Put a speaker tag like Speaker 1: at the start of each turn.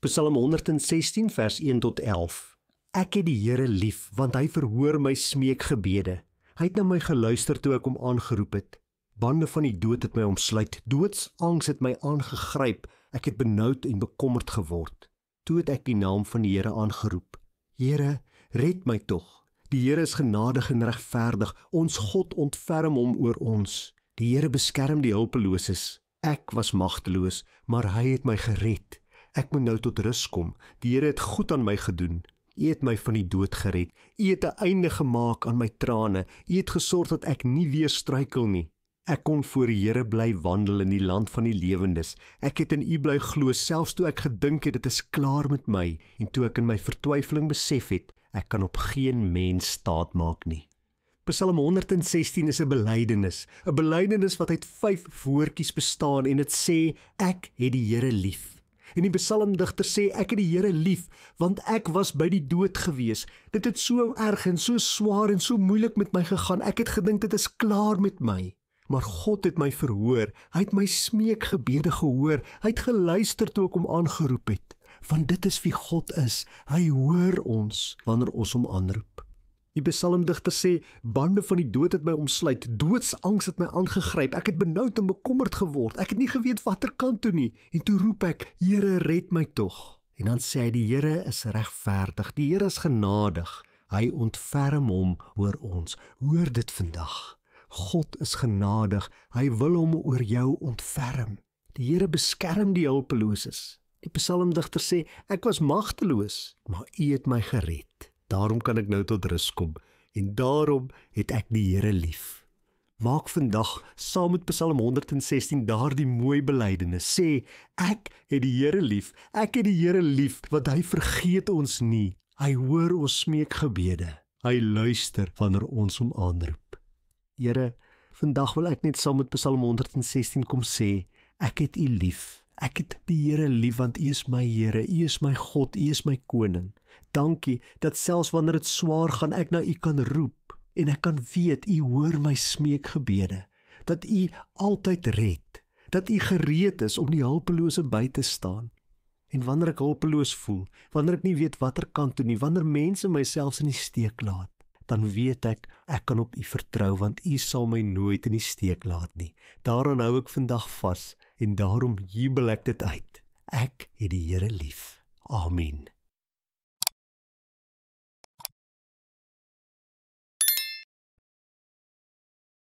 Speaker 1: Psalm 116 vers 1 tot 11. Ek het die Here lief, want hy verhoor my smeekgebede. Hy het na my geluister toe ek hom aangeroep het. Bande van die dood het my omsluit, doodsangs het my aangegryp, ek het benoud en bekommerd geword. Toe het ek die naam van die Here aangeroep. Here, red my tog. Die Here is genadig en regverdig, ons God ontferm hom oor ons. Die Here beskerm die hulpeloses. Ek was magteloos, maar hy het my gered. Ek moet nou tot rus kom. Die Here het goed aan my gedoen. U het my van die dood gered. U het 'n einde gemaak aan my trane. U het gesorg dat ek nie weer struikel nie. Ek kon voor die Here bly wandel in die land van die lewendes. Ek het in U bly glo, selfs toe ek gedink het dit is klaar met my, en toe ek in my vertwyfeling besef het, ek kan op geen mens staat maak nie. Psalm 116 is 'n belydenis wat uit 5 woordjies bestaan en dit sê, ek het die Here lief. En die psalmdigter sê, ek het die Here lief, want ek was by die dood gewees. Dit het so erg en so swaar en so moeilik met my gegaan, ek het gedink dit is klaar met my. Maar God het my verhoor, hy het my smeekgebede gehoor, hy het geluister toe ek hom aangeroep het. Want dit is wie God is, hy hoor ons wanneer ons hom aanroep. Die psalmdigter sê, bande van die dood het my omsluit, doodsangs het my aangegryp, ek het benoud en bekommerd geword, ek het nie geweet watter kant toe nie, en toe roep ek, Here red my tog. En dan sê hy, die Here is regverdig, die Here is genadig, hy ontferm hom oor ons. Hoor dit vandag, God is genadig, hy wil hom oor jou ontferm. Die Here beskerm die hulpeloses. Die psalmdigter sê, ek was magteloos, maar U het my gered. Daarom kan ek nou tot rus kom, en daarom het ek die Here lief. Maak vandag saam met Psalm 116 daardie mooi belydenis. Sê, ek het die Here lief, ek het die Here lief, want hy vergeet ons nie. Hy hoor ons smeekgebede. Hy luister wanneer ons hom aanroep. Here, vandag wil ek net saam met Psalm 116 kom sê, ek het U lief. Ek het die Here lief, want U is my Here, U is my God, U is my koning. Dankie, dat selfs wanneer dit swaar gaan, ek na U kan roep, en ek kan weet, U hoor my smeekgebede, dat U altyd red, dat U gereed is om die hulpelose by te staan. En wanneer ek hulpeloos voel, wanneer ek nie weet watter kant toe nie, wanneer mense my selfs in die steek laat, dan weet ek kan op U vertrou, want U sal my nooit in die steek laat nie. Daaraan hou ek vandag vas, en daarom jubel ek dit uit. Ek het die Here lief. Amen.